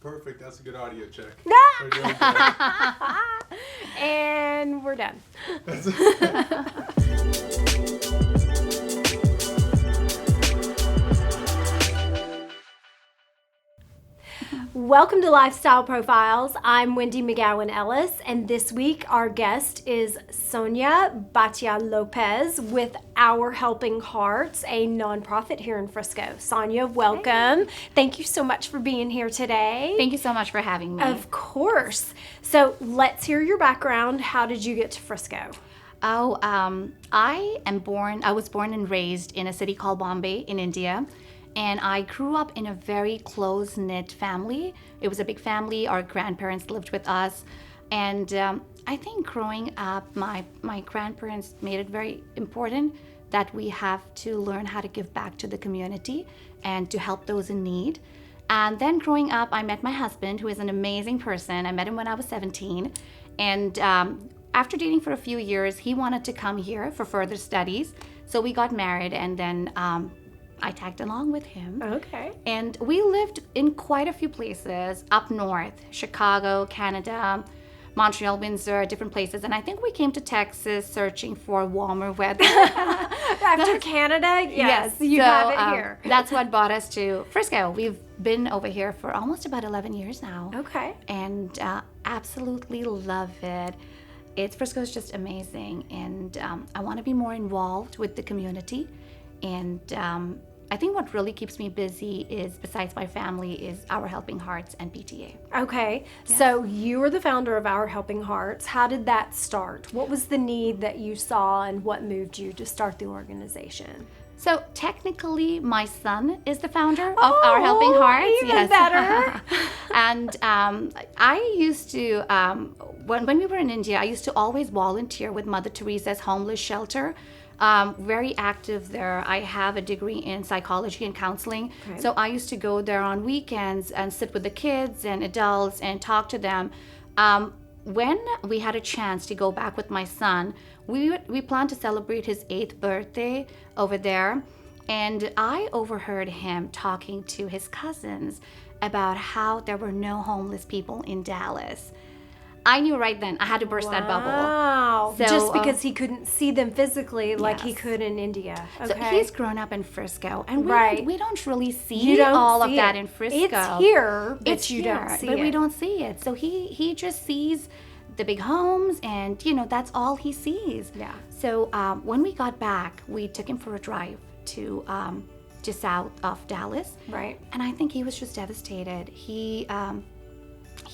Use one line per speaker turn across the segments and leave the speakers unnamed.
Perfect. That's a good audio check.
Ah!
We're doing good.
And we're done. Welcome to Lifestyle Profiles. I'm Wendy McGowan Ellis, and this week our guest is Sonia Lopes with Our Helping Hearts, a nonprofit here in Frisco. Sonia, welcome.
Hey.
Thank you so much for being here today.
Thank you so much for having me.
Of course. So let's hear your background. How did you get to Frisco?
I was born and raised in a city called Bombay in India. And I grew up in a very close-knit family. It was a big family. Our grandparents lived with us. And I think growing up, my grandparents made it very important that we have to learn how to give back to the community and to help those in need. And then growing up, I met my husband, who is an amazing person. I met him when I was 17. And after dating for a few years, he wanted to come here for further studies. So we got married, and then I tagged along with him.
Okay.
And we lived in quite a few places up north, Chicago, Canada, Montreal, Windsor, different places. And I think we came to Texas searching for warmer weather.
After Canada, yes, you have it here.
That's what brought us to Frisco. We've been over here for almost about 11 years now.
Okay.
And absolutely love it. Frisco's just amazing. And I want to be more involved with the community. And I think what really keeps me busy is, besides my family, is Our Helping Hearts and PTA.
Okay,
Yes.
So you are the founder of Our Helping Hearts. How did that start? What was the need that you saw, and what moved you to start the organization?
So technically, my son is the founder of Our Helping Hearts.
Even better.
And I used to, when we were in India, I used to always volunteer with Mother Teresa's homeless shelter. Very active there. I have a degree in psychology and counseling.
Okay.
So I used to go there on weekends and sit with the kids and adults and talk to them. When we had a chance to go back with my son, we planned to celebrate his 8th birthday over there. And I overheard him talking to his cousins about how there were no homeless people in Dallas. I knew right then I had to burst that bubble.
Wow.
So,
Just because he couldn't see them physically like he
Yes.
could in India. Okay.
So he's grown up in Frisco, and we don't really see
You don't
all
see
of that
it.
in Frisco.
It's here, but
It's
you
here,
don't see
but
it.
we don't see it. So he just sees the big homes, and that's all he sees.
Yeah.
So when we got back, we took him for a drive to south of Dallas.
Right.
And I think he was just devastated. He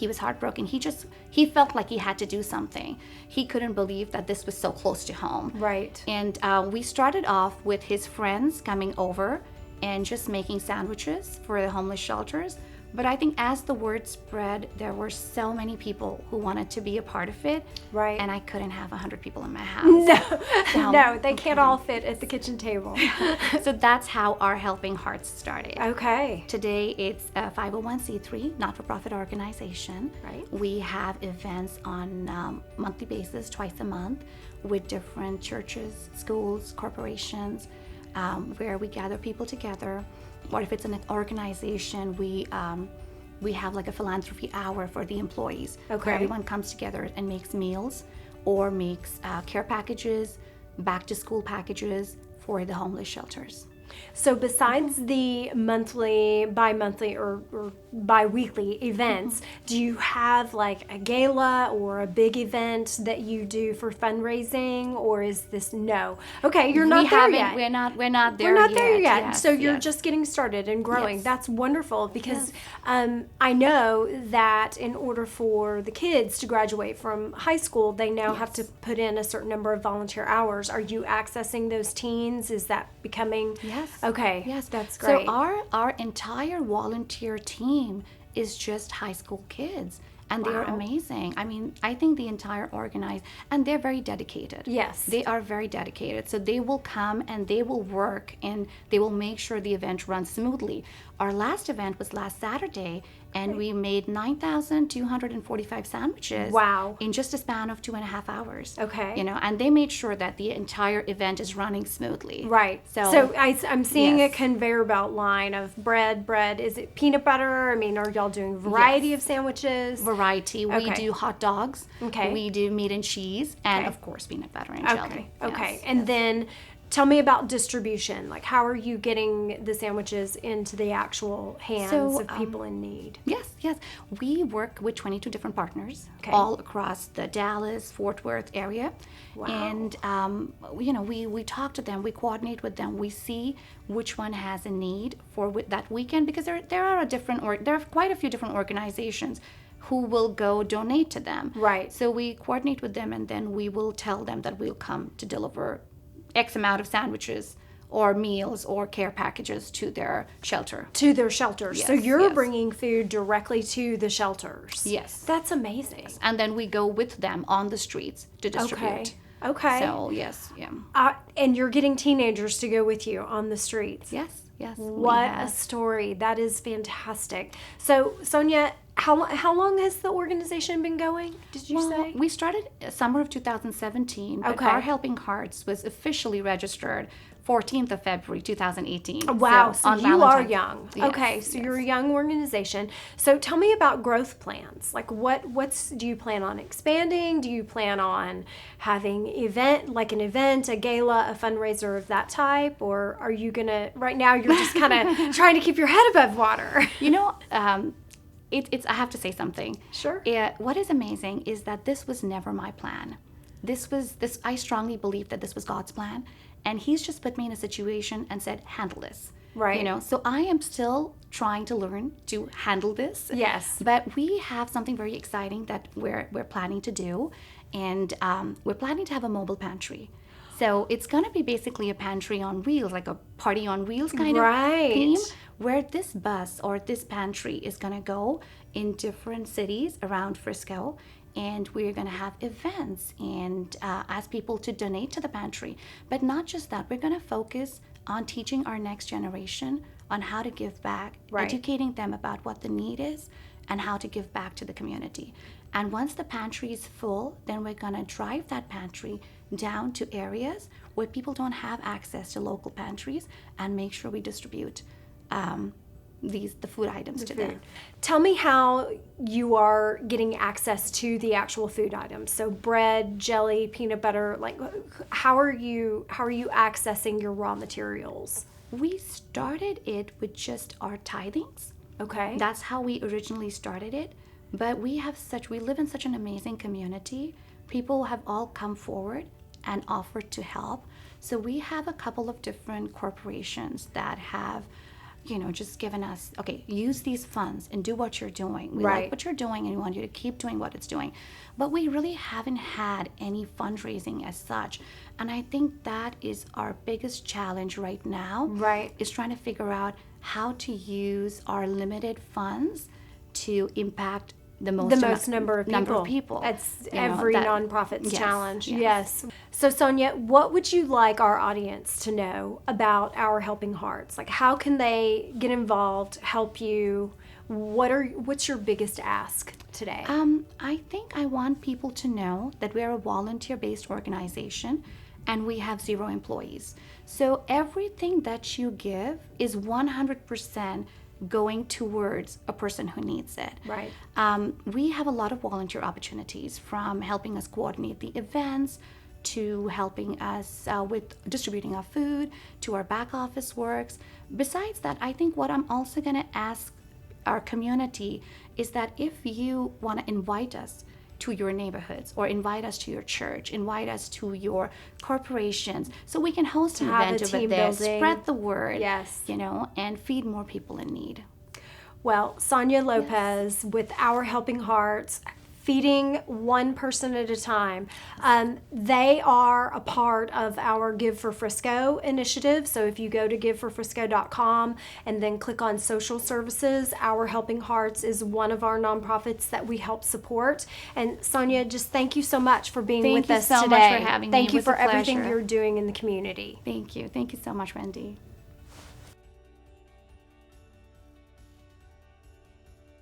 was heartbroken. He felt like he had to do something. He couldn't believe that this was so close to home.
Right.
And we started off with his friends coming over and just making sandwiches for the homeless shelters. But I think as the word spread, there were so many people who wanted to be a part of it.
Right.
And I couldn't have 100 people in my house.
No, they can't all fit at the kitchen table.
So that's how Our Helping Hearts started.
Okay.
Today, it's a 501c3 not-for-profit organization.
Right.
We have events on monthly basis, twice a month, with different churches, schools, corporations, where we gather people together. Or if it's an organization, we have like a philanthropy hour for the employees.
Okay.
Where everyone comes together and makes meals or makes care packages, back to school packages for the homeless shelters.
So besides the monthly, bi-monthly, or bi-weekly events, do you have like a gala or a big event that you do for fundraising, or is this no? Okay, you're not there yet.
We're not there
We're not
yet.
there yet.
Yes,
So you're
yes.
just getting started and growing.
Yes.
That's wonderful because I know that in order for the kids to graduate from high school, they now have to put in a certain number of volunteer hours. Are you accessing those teens? Is that becoming?
Yes.
Okay.
Yes,
that's great.
So our entire volunteer team is just high school kids. And they're
Wow.
amazing. I mean, I think the entire organized, and they're very dedicated.
Yes.
They are very dedicated. So they will come and they will work and they will make sure the event runs smoothly. Our last event was last Saturday, and we made 9,245 sandwiches.
Wow.
In just a span of 2.5 hours.
Okay.
And they made sure that the entire event is running smoothly.
Right.
So
I'm seeing a
yes.
conveyor belt line of bread. Is it peanut butter? I mean, are y'all doing variety
Yes.
of sandwiches?
Variety. We
Okay.
do hot dogs.
Okay.
We do meat and cheese, and
Okay.
of course peanut butter and jelly.
Okay.
Yes,
And
yes.
then tell me about distribution. Like, how are you getting the sandwiches into the actual hands
So,
of people in need?
Yes. We work with 22 different partners
Okay.
all across the Dallas, Fort Worth area.
Wow.
And, we talk to them, we coordinate with them, we see which one has a need for that weekend, because there are quite a few different organizations who will go donate to them.
Right.
So we coordinate with them, and then we will tell them that we'll come to deliver X amount of sandwiches or meals or care packages to their shelter.
To their shelters. So
Yes,
you're
yes.
bringing food directly to the shelters.
Yes.
That's amazing.
And then we go with them on the streets to distribute.
Okay.
So, yes, yeah.
And you're getting teenagers to go with you on the streets.
Yes. we
What a
have-
story. That is fantastic. So, Sonia, how long has the organization been going, did you
Well,
say?
we started summer of 2017, but
Okay.
Our Helping Hearts was officially registered 14th of February 2018.
Wow, so
on
you are
Valentine's.
young.
Yes,
Okay, so you're a
yes.
young organization. So tell me about growth plans. Like do you plan on expanding? Do you plan on having an event, a gala, a fundraiser of that type? Or are you gonna, right now you're just kind of trying to keep your head above water?
It's I have to say something.
Sure.
What is amazing is that this was never my plan. I strongly believe that this was God's plan, and He's just put me in a situation and said, handle this.
Right.
So I am still trying to learn to handle this.
Yes.
But we have something very exciting that we're planning to do, and we're planning to have a mobile pantry. So it's going to be basically a pantry on wheels, like a party on wheels kind
Right.
of theme, where this bus or this pantry is going to go in different cities around Frisco, and we're going to have events and ask people to donate to the pantry. But not just that, we're going to focus on teaching our next generation on how to give back,
Right.
educating them about what the need is and how to give back to the community. And once the pantry is full, then we're going to drive that pantry down to areas where people don't have access to local pantries and make sure we distribute the food items to them.
Tell me how you are getting access to the actual food items. So bread, jelly, peanut butter, like how are you accessing your raw materials?
We started it with just our tithings.
Okay.
That's how we originally started it. But we live in such an amazing community. People have all come forward and offered to help. So we have a couple of different corporations that have, just given us, okay, use these funds and do what you're doing. We
Right.
like what you're doing and we want you to keep doing what it's doing. But we really haven't had any fundraising as such. And I think that is our biggest challenge right now.
Right.
Is trying to figure out how to use our limited funds to impact the most
number of people. That's every nonprofit's
yes,
challenge.
yes.
Yes. So Sonia, what would you like our audience to know about Our Helping Hearts? Like, how can they get involved, help you? What's your biggest ask today?
I think I want people to know that we're a volunteer-based organization and we have 0 employees. So everything that you give is 100% going towards a person who needs it.
Right.
We have a lot of volunteer opportunities, from helping us coordinate the events to helping us with distributing our food to our back office works. Besides that, I think what I'm also going to ask our community is that if you want to invite us to your neighborhoods or invite us to your church, invite us to your corporations, so we can host an
have
event
a
over
team
there,
building.
spread the word,
Yes.
and feed more people in need.
Well, Sonia Lopes with Our Helping Hearts, feeding one person at a time. They are a part of our Give for Frisco initiative. So if you go to giveforfrisco.com and then click on social services, Our Helping Hearts is one of our nonprofits that we help support. And Sonia, just thank you so much for being
Thank
with
you
us
so
today.
much for having me.
Thank
It
you
was
for
a
everything
pleasure.
you're doing in the community.
Thank you so much, Wendy.